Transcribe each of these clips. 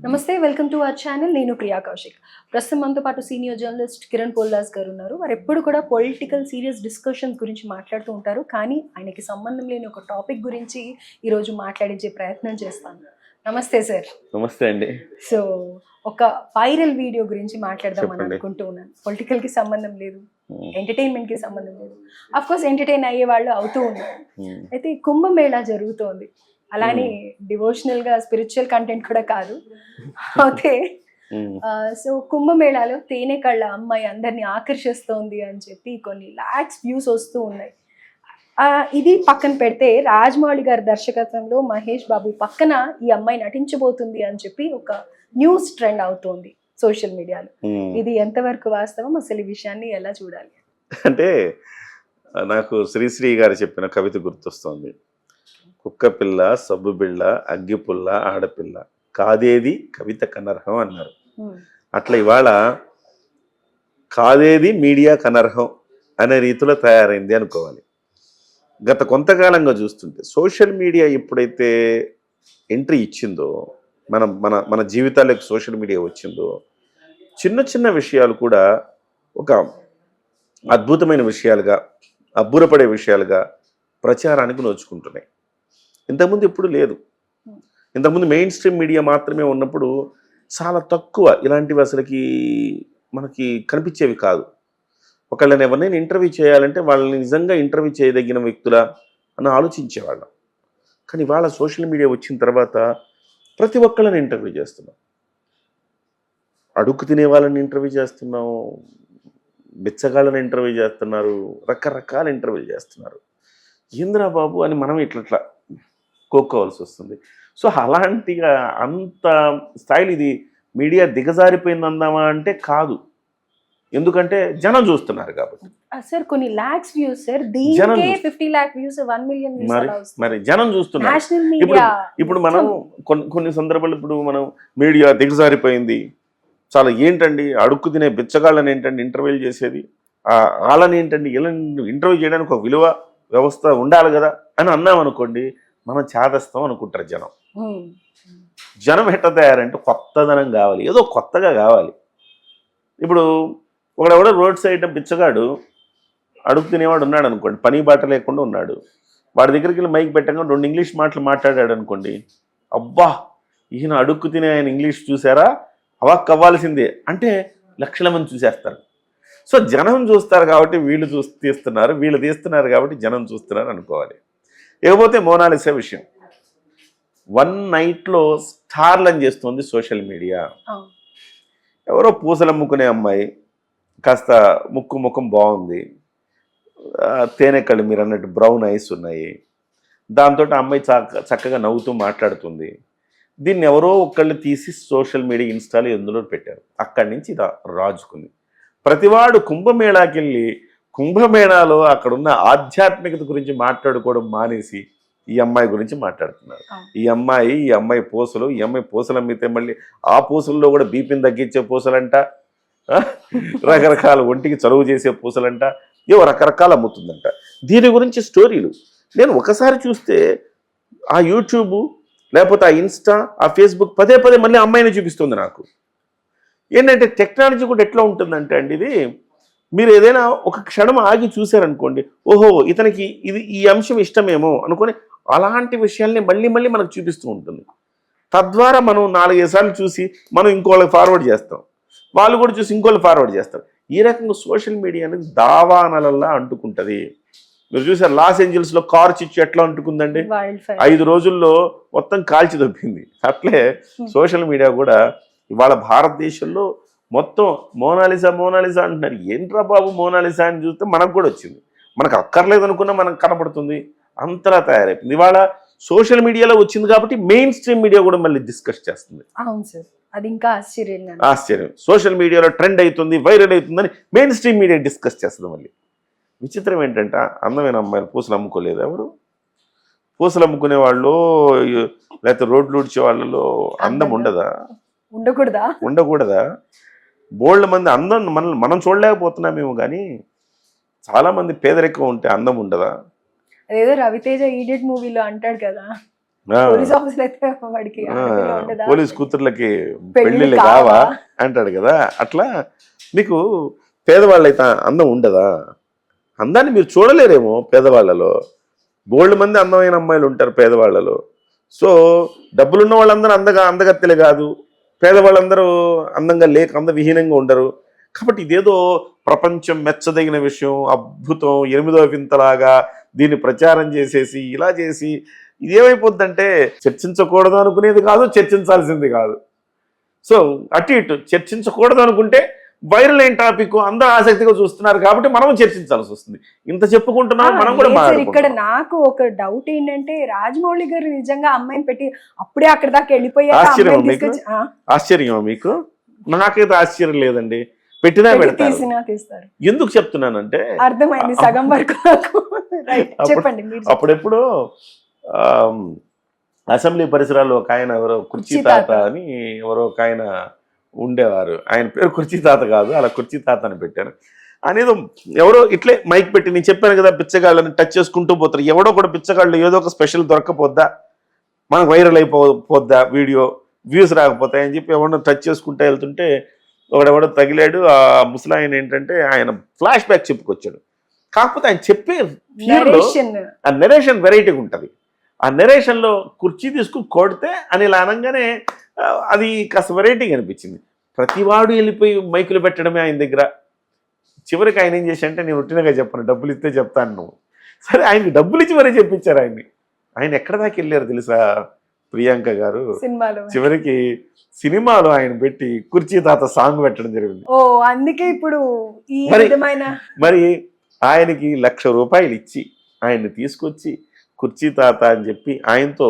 నమస్తే welcome to our channel. నేను ప్రియా కౌశిక్. ప్రస్తుతం మనతో పాటు సీనియర్ జర్నలిస్ట్ కిరణ్ పోల్దాస్ గారు ఉన్నారు. వారు ఎప్పుడు కూడా పొలిటికల్ సీరియస్ డిస్కషన్స్ గురించి మాట్లాడుతూ ఉంటారు. కానీ ఆయనకి సంబంధం లేని ఒక టాపిక్ గురించి ఈరోజు మాట్లాడించే ప్రయత్నం చేస్తాను. నమస్తే సార్. నమస్తే అండి. సో ఒక వైరల్ వీడియో గురించి మాట్లాడదాం అని చెప్పండి. అనుకుంటూ ఉన్నాను. పొలిటికల్ కి సంబంధం లేదు, ఎంటర్టైన్మెంట్ కి సంబంధం లేదు. అఫ్ కోర్స్ ఎంటర్టైన్ అయ్యే వాళ్ళు అవుతూ ఉన్నారు. అయితే కుంభమేళా జరుగుతోంది. అలానే డివోషనల్ గా స్పిరిచువల్ కంటెంట్ కూడా కాదు. అయితే సో కుంభమేళాలో తేనె కళ్ళ అమ్మాయి అందరినీ ఆకర్షిస్తోంది అని చెప్పి కొన్ని లాక్స్ వ్యూస్ వస్తూ ఉన్నాయి. ఇది పక్కన పెడితే రాజమౌళి గారి దర్శకత్వంలో మహేష్ బాబు పక్కన ఈ అమ్మాయి నటించబోతుంది అని చెప్పి ఒక న్యూస్ ట్రెండ్ అవుతోంది సోషల్ మీడియాలో. ఇది ఎంతవరకు వాస్తవం, అసలు ఈ విషయాన్ని ఎలా చూడాలి? అంటే నాకు శ్రీశ్రీ గారు చెప్పిన కవిత గుర్తొస్తోంది. కుక్క పిల్ల, సబ్బు బిళ్ళ, అగ్గిపుల్ల, ఆడపిల్ల, కాదేది కవిత కనర్హం అన్నారు. అట్లా ఇవాళ కాదేది మీడియా కనర్హం అనే రీతిలో తయారైంది అనుకోవాలి. గత కొంతకాలంగా చూస్తుంటే సోషల్ మీడియా ఎప్పుడైతే ఎంట్రీ ఇచ్చిందో, మన మన మన జీవితాలకు సోషల్ మీడియా వచ్చిందో, చిన్న చిన్న విషయాలు కూడా ఒక అద్భుతమైన విషయాలుగా, అబ్బురపడే విషయాలుగా ప్రచారానికి నోచుకుంటున్నాయి. ఇంతకుముందు ఎప్పుడు లేదు. ఇంతకుముందు మెయిన్ స్ట్రీమ్ మీడియా మాత్రమే ఉన్నప్పుడు చాలా తక్కువ ఇలాంటివి అసలుకి మనకి కనిపించేవి కాదు. ఒకళ్ళని ఎవరినైనా ఇంటర్వ్యూ చేయాలంటే వాళ్ళని నిజంగా ఇంటర్వ్యూ చేయదగిన వ్యక్తులా అని ఆలోచించేవాళ్ళం. కానీ ఇవాళ సోషల్ మీడియా వచ్చిన తర్వాత ప్రతి ఒక్కళ్ళని ఇంటర్వ్యూ చేస్తున్నాం. అడుక్కు తినే వాళ్ళని ఇంటర్వ్యూ చేస్తున్నాం, బిచ్చగాళ్ళని ఇంటర్వ్యూ చేస్తున్నారు, రకరకాల ఇంటర్వ్యూ చేస్తున్నారు. ఏంద్రా బాబు అని మనం ఇట్లా కోక్కోవాల్సి వస్తుంది. సో అలాంటిగా అంత స్థాయిలో ఇది మీడియా దిగజారిపోయింది అందామా అంటే కాదు. ఎందుకంటే జనం చూస్తున్నారు కాబట్టి. సార్ కొన్ని లాక్స్ వ్యూస్ సార్, దీనికే 50 lakh వ్యూస్, 1 million వ్యూస్. మరి జనం చూస్తున్నారు. నేషనల్ మీడియా ఇప్పుడు మనం కొన్ని సందర్భాలు ఇప్పుడు మనం మీడియా దిగజారిపోయింది, చాలా ఏంటండి అడుక్కు తినే బిచ్చగాళ్ళని ఏంటండి ఇంటర్వ్యూలు చేసేది, వాళ్ళని ఏంటండి ఇలా ఇంటర్వ్యూ చేయడానికి ఒక విలువ వ్యవస్థ ఉండాలి కదా అని అన్నాం అనుకోండి, మనం చేదస్తాం అనుకుంటారు జనం. జనం ఎట్ట తయారంటే కొత్తదనం కావాలి, ఏదో కొత్తగా కావాలి. ఇప్పుడు ఒకడెవడో రోడ్ సైడ్ బిచ్చగాడు అడుగు తినేవాడు ఉన్నాడు అనుకోండి, పని బాట లేకుండా ఉన్నాడు. వాడి దగ్గరికి వెళ్ళి మైక్ పెట్టగా 2 ఇంగ్లీష్ మాటలు మాట్లాడాడు అనుకోండి, అబ్బా ఈయన అడుక్కు తినే ఆయన ఇంగ్లీష్ చూసారా, అవాక్ అవ్వాల్సిందే అంటే లక్షల మంది చూసేస్తారు. సో జనం చూస్తారు కాబట్టి వీళ్ళు తీస్తున్నారు, వీళ్ళు తీస్తున్నారు కాబట్టి జనం చూస్తున్నారు అనుకోవాలి. ఇకపోతే మోనాలిసా విషయం 1 నైట్లో స్టార్లను చేస్తుంది సోషల్ మీడియా. ఎవరో పూసలు అమ్ముకునే అమ్మాయి, కాస్త ముఖం బాగుంది, తేనె కళ్ళు మీరు అన్నట్టు బ్రౌన్ ఐస్ ఉన్నాయి, దాంతో అమ్మాయి చక్కగా నవ్వుతూ మాట్లాడుతుంది. దీన్ని ఎవరో ఒకళ్ళు తీసి సోషల్ మీడియా ఇన్స్టాలో ఎందులో పెట్టారు. అక్కడి నుంచి రాజుకుంది. ప్రతివాడు కుంభమేళాకి వెళ్ళి కుంభమేళాలో అక్కడున్న ఆధ్యాత్మికత గురించి మాట్లాడుకోవడం మానేసి ఈ అమ్మాయి గురించి మాట్లాడుతున్నారు. ఈ అమ్మాయి పూసలు, ఈ అమ్మాయి పూసలు అమ్మితే మళ్ళీ ఆ పూసల్లో కూడా బీపీని తగ్గించే పూసలంట, రకరకాల ఒంటికి చలువు చేసే పూసలంట, ఏవో రకరకాలు అమ్ముతుందంట. దీని గురించి స్టోరీలు నేను ఒకసారి చూస్తే ఆ యూట్యూబ్ లేకపోతే ఆ ఇన్స్టా, ఆ ఫేస్బుక్ పదే మళ్ళీ అమ్మాయిని చూపిస్తుంది నాకు. ఏంటంటే టెక్నాలజీ కూడా ఎట్లా ఉంటుందంటే అండి, ఇది మీరు ఏదైనా ఒక క్షణం ఆగి చూశారనుకోండి, ఓహో ఇతనికి ఈ అంశం ఇష్టమేమో అనుకొని అలాంటి విషయాల్ని మళ్ళీ మనకు చూపిస్తూ ఉంటుంది. తద్వారా మనం 4-5 సార్లు చూసి మనం ఇంకోళ్ళకి ఫార్వర్డ్ చేస్తాం, వాళ్ళు కూడా చూసి ఇంకోళ్ళు ఫార్వర్డ్ చేస్తారు. ఈ రకంగా సోషల్ మీడియా అనేది దావానలల్లా అంటుకుంటుంది. మీరు చూసారు లాస్ ఏంజల్స్లో కారు చిచ్చు ఎట్లా అంటుకుందండి, 5 రోజుల్లో మొత్తం కాల్చి దొబ్బింది. అట్లే సోషల్ మీడియా కూడా ఇవాళ భారతదేశంలో మొత్తం మోనాలిసా అంటున్నారు. ఏంట్రా బాబు మోనాలిసా అని చూస్తే మనకు కూడా వచ్చింది, మనకు అక్కర్లేదు అనుకున్నా మనకు కనపడుతుంది, అంతలా తయారైపోయింది. ఇవాళ సోషల్ మీడియాలో వచ్చింది కాబట్టి మెయిన్ స్ట్రీమ్ మీడియా కూడా మళ్ళీ డిస్కస్ చేస్తుంది. అవును సార్, అది ఇంకా ఆశ్చర్యం. సోషల్ మీడియాలో ట్రెండ్ అవుతుంది, వైరల్ అవుతుందని మెయిన్ స్ట్రీమ్ మీడియా డిస్కస్ చేస్తుంది. మళ్ళీ విచిత్రం ఏంటంటే అందమైన అమ్మాయిలు పూసలు అమ్ముకోలేదు. ఎవరు పూసలు అమ్ముకునే వాళ్ళు లేకపోతే రోడ్లు ఊడ్చే వాళ్ళలో అందం ఉండకూడదా? బోల్డ్ మంది అందం మనం చూడలేకపోతున్నామేమో, కానీ చాలా మంది పేదరికం ఉంటే అందం ఉండదా? అదేదో రవితేజ ఈడియట్ మూవీలో అంటాడు కదా, పోలీస్ ఆఫీసర్ అయితే వాడికి ఆడపిల్ల ఉండదా? పోలీస్ కూతుర్లకి పెళ్ళిళ్ళు పెళ్ళిళ్ళు కావా? కావా అంటాడు కదా. అట్లా మీకు పేదవాళ్ళైతే అందం ఉండదా? అందాన్ని మీరు చూడలేరేమో పేదవాళ్ళలో. బోల్డ్ మంది అందమైన అమ్మాయిలు ఉంటారు పేదవాళ్ళలో. సో డబ్బులున్న వాళ్ళందరూ అందగత్తెలే కాదు, పేదవాళ్ళందరూ అందంగా అందవిహీనంగా ఉండరు. కాబట్టి ఇదేదో ప్రపంచం మెచ్చదగిన విషయం, అద్భుతం, 8వ వింతలాగా దీన్ని ప్రచారం చేసేసి ఇలా చేసి ఇదేమైపోద్దంటే చర్చించకూడదు అనుకునేది కాదు, చర్చించాల్సింది కాదు. సో అటు ఇటు చర్చించకూడదు అనుకుంటే వైరల్ అయిన టాపిక్ అందరూ ఆసక్తిగా చూస్తున్నారు కాబట్టి మనం చర్చించాల్సి వస్తుంది. ఇంత చెప్పుకుంటున్నాం, మనం కూడా లేదు సార్, ఇక్కడ మాట్లాడుకుంటున్నాం. నాకు ఒక డౌట్ ఏంటంటే రాజమౌళి గారు నిజంగా అమ్మాయిని పెట్టి అప్పుడే అక్కడ దాకా వెళ్ళిపోయాక ఆశ్చర్యం అమ్మాయిని మీకు? తీసుకొచ్చి ఆశ్చర్యం మీకు? నాకైతే ఆశ్చర్యం లేదండి. పెట్టినా పెడతారు. తీసినా తీస్తారు. ఎందుకు చెప్తున్నానంటే అర్థమైంది సగం వరకు నాకు. రైట్, చెప్పండి మీరు. అప్పుడెప్పుడు అసెంబ్లీ పరిసరాల్లో ఒక ఆయన ఎవరో కుర్చీ తాత అని ఎవరో ఒక ఆయన ఉండేవారు. ఆయన పేరు కుర్చీ తాత కాదు, అలా కుర్చీ తాత అని పెట్టారు. అనేది ఎవరో ఇట్లే మైక్ పెట్టి, నేను చెప్పాను కదా పిచ్చగాళ్ళని టచ్ చేసుకుంటూ పోతారు. ఎవడో కూడా పిచ్చగాళ్ళు ఏదో ఒక స్పెషల్ దొరకపోద్దా, మనకు వైరల్ అయిపోద్దా, వీడియో వ్యూస్ రాకపోతాయని చెప్పి ఎవడో టచ్ చేసుకుంటూ వెళ్తుంటే ఒకడెవడో తగిలాడు. ఆ ముసలాయన ఏంటంటే ఆయన ఫ్లాష్ బ్యాక్ చెప్పుకొచ్చాడు. కాకపోతే ఆయన చెప్పే ఆ నెరేషన్ వెరైటీగా ఉంటుంది. ఆ నెరేషన్లో కుర్చీ తీసుకుని కొడితే అని ఇలా అనగానే అది కాస్త వెరైటీగా అనిపించింది. ప్రతివాడు వెళ్ళిపోయి మైకులు పెట్టడమే ఆయన దగ్గర. చివరికి ఆయన ఏం చేశాడంటే, నేను ఉట్టినగా చెప్పను, డబ్బులు ఇస్తే చెప్తాను నువ్వు. సరే ఆయనకి డబ్బులు ఇచ్చి మరీ చెప్పించారు ఆయన్ని. ఆయన ఎక్కడ దాకా వెళ్ళారు తెలుసా ప్రియాంక గారు? చివరికి సినిమాలో ఆయన పెట్టి కుర్చీ తాత సాంగ్ పెట్టడం జరిగింది. ఓ అందుకే ఇప్పుడు ఈ విధమైన మరి ఆయనకి ₹1,00,000 ఇచ్చి ఆయన్ని తీసుకొచ్చి కుర్చీ తాత అని చెప్పి ఆయనతో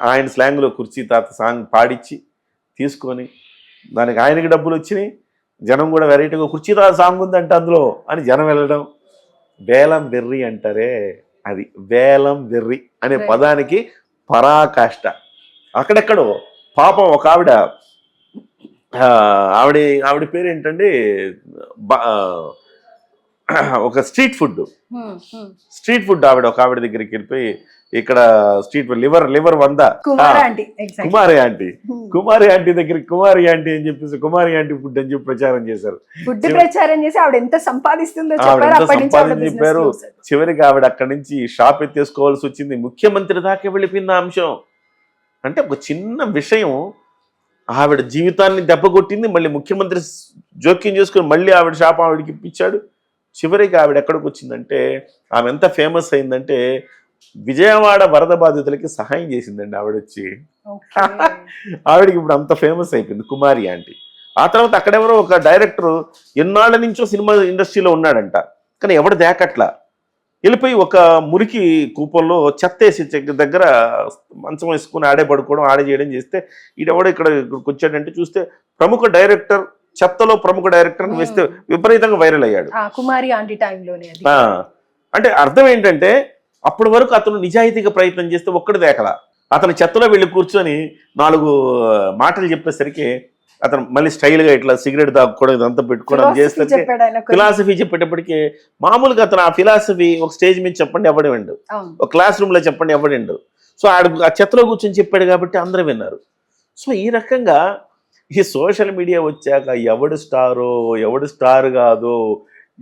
ఆయన స్లాంగ్లో కుర్చీ తాత సాంగ్ పాడించి తీసుకొని దానికి ఆయనకి డబ్బులు వచ్చినాయి. జనం కూడా వెరైటీగా కుర్చీ తాత సాంగ్ ఉందంటే అందులో అని జనం వెళ్ళడం. వేలం వెర్రి అంటారే, అది వేలం వెర్రి అనే పదానికి పరాకాష్ట. అక్కడెక్కడో పాపం ఒక ఆవిడ పేరు ఏంటండి, ఒక స్ట్రీట్ ఫుడ్ ఆవిడ ఒక ఆవిడ దగ్గరికి వెళ్ళిపోయి, ఇక్కడ స్ట్రీట్ ఫుడ్ లివర్ 100 కుమారి ఆంటీ దగ్గర కుమారి ఆంటీ అని చెప్పేసి కుమారి ఆంటీ ఫుడ్ అని చెప్పి ప్రచారం చేశారు. ఆవిడ ఎంత సంపాదిస్తుందో చెప్పారు. చివరికి ఆవిడ అక్కడి నుంచి షాప్ ఎత్తేసుకోవాల్సి వచ్చింది. ముఖ్యమంత్రి దాకా వెళ్ళిపోయింది ఆ అంశం. అంటే ఒక చిన్న విషయం ఆవిడ జీవితాన్ని దెబ్బకొట్టింది. మళ్ళీ ముఖ్యమంత్రి జోక్యం చేసుకుని మళ్ళీ ఆవిడ షాప్ ఆవిడకి ఇప్పించాడు. చివరికి ఆవిడ ఎక్కడికి వచ్చిందంటే, ఆమె ఎంత ఫేమస్ అయిందంటే విజయవాడ వరద బాధితులకి సహాయం చేసిందండి ఆవిడ వచ్చి. ఆవిడకి ఇప్పుడు అంత ఫేమస్ అయిపోయింది కుమారి ఆంటీ. ఆ తర్వాత అక్కడెవరో ఒక డైరెక్టర్ ఎన్నాళ్ళ నుంచో సినిమా ఇండస్ట్రీలో ఉన్నాడంట, కానీ ఎవడు దేకట్లా. వెళ్ళిపోయి ఒక మురికి కూపంలో చెత్త వేసి దగ్గర మంచం వేసుకుని ఆడే పడుకోవడం, ఆడే చేయడం చేస్తే ఈడెవడో ఇక్కడికి వచ్చాడంటే చూస్తే ప్రముఖ డైరెక్టర్, చెత్తలో ప్రముఖ డైరెక్టర్ అని వేస్తే విపరీతంగా వైరల్ అయ్యాడు. కుమారి ఆంటీ టైంలోనే. అంటే అర్థం ఏంటంటే అప్పటి వరకు అతను నిజాయితీగా ప్రయత్నం చేస్తే ఒక్కడి దేకలా. అతను చెత్తలో వెళ్ళి కూర్చొని 4 మాటలు చెప్పేసరికి అతను మళ్ళీ స్టైల్గా ఇట్లా సిగరెట్ తాగుకోవడం ఇదంతా పెట్టుకోవడం చేస్తే ఫిలాసఫీ చెప్పేటప్పటికి మామూలుగా అతను ఆ ఫిలాసఫీ ఒక స్టేజ్ మీద చెప్పండి ఎవడండు, ఒక క్లాస్ రూమ్లో చెప్పండి ఎవడండు. సో ఆ చెత్తలో కూర్చొని చెప్పాడు కాబట్టి అందరూ విన్నారు. సో ఈ రకంగా ఈ సోషల్ మీడియా వచ్చాక ఎవడు స్టారో ఎవడు స్టార్ కాదో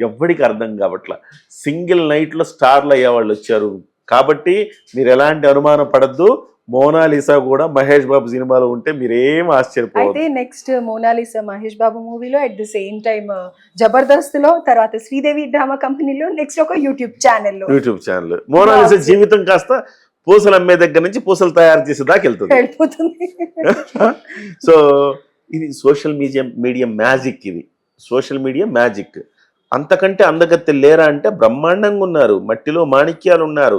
ఎవడికి అర్థం కావట్లా. సింగిల్ నైట్లో స్టార్లు అయ్యేవాళ్ళు వచ్చారు. కాబట్టి మీరు ఎలాంటి అనుమానం పడద్దు. మోనాలిసా కూడా మహేష్ బాబు సినిమాలో ఉంటే మీరేం ఆశ్చర్యపోవద్దు. అయితే నెక్స్ట్ మోనాలిసా మహేష్ బాబు మూవీలో, at the same time Jabardasth లో, తర్వాత శ్రీదేవి డ్రామా కంపెనీలో, నెక్స్ట్ ఒక యూట్యూబ్ ఛానల్. మోనాలిసా జీవితం కాస్త పూసలు అమ్మే దగ్గర నుంచి పూసలు తయారు చేసే దాకా వెళ్ళిపోతుంది. సో ఇది సోషల్ మీడియా మ్యాజిక్. ఇది సోషల్ మీడియా మ్యాజిక్. అంతకంటే అందగత్తె లేరా అంటే బ్రహ్మాండంగా ఉన్నారు. మట్టిలో మాణిక్యాలు ఉన్నారు.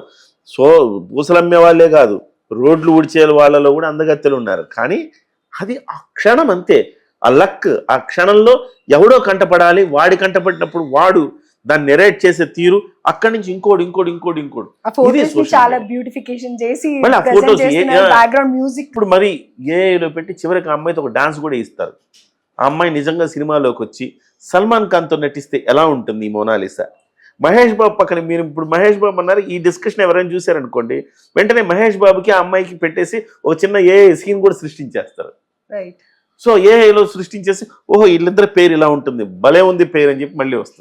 సో పూసలమ్మే వాళ్ళే కాదు, రోడ్లు ఊడ్చే వాళ్ళలో కూడా అందగత్తెలు ఉన్నారు. కానీ అది ఆ క్షణం అంతే, ఆ లక్. ఆ క్షణంలో ఎవడో కంటపడాలి, వాడి కంటపడినప్పుడు వాడు దాన్ని నెరేట్ చేసే తీరు, అక్కడి నుంచి ఇంకోటి. చాలా బ్యూటిఫికేషన్ చేసి ఇప్పుడు మరి ఏలో పెట్టి చివరికి ఆ అమ్మాయితో ఒక డాన్స్ కూడా ఇస్తారు. ఆ అమ్మాయి నిజంగా సినిమాలోకి వచ్చి సల్మాన్ ఖాన్తో నటిస్తే ఎలా ఉంటుంది మోనాలిసా? మహేష్ బాబు పక్కన మీరు ఇప్పుడు మహేష్ బాబు అన్నారు, ఈ డిస్కషన్ ఎవరైనా చూసారనుకోండి, వెంటనే మహేష్ బాబుకి ఆ అమ్మాయికి పెట్టేసి ఒక చిన్న సీన్ కూడా సృష్టించేస్తారు. రైట్. సో ఏఐలో సృష్టించేసి ఓహో వీళ్ళిద్దరి పేరు ఇలా ఉంటుంది, భలే ఉంది పేరు అని చెప్పి మళ్ళీ వస్తుంది.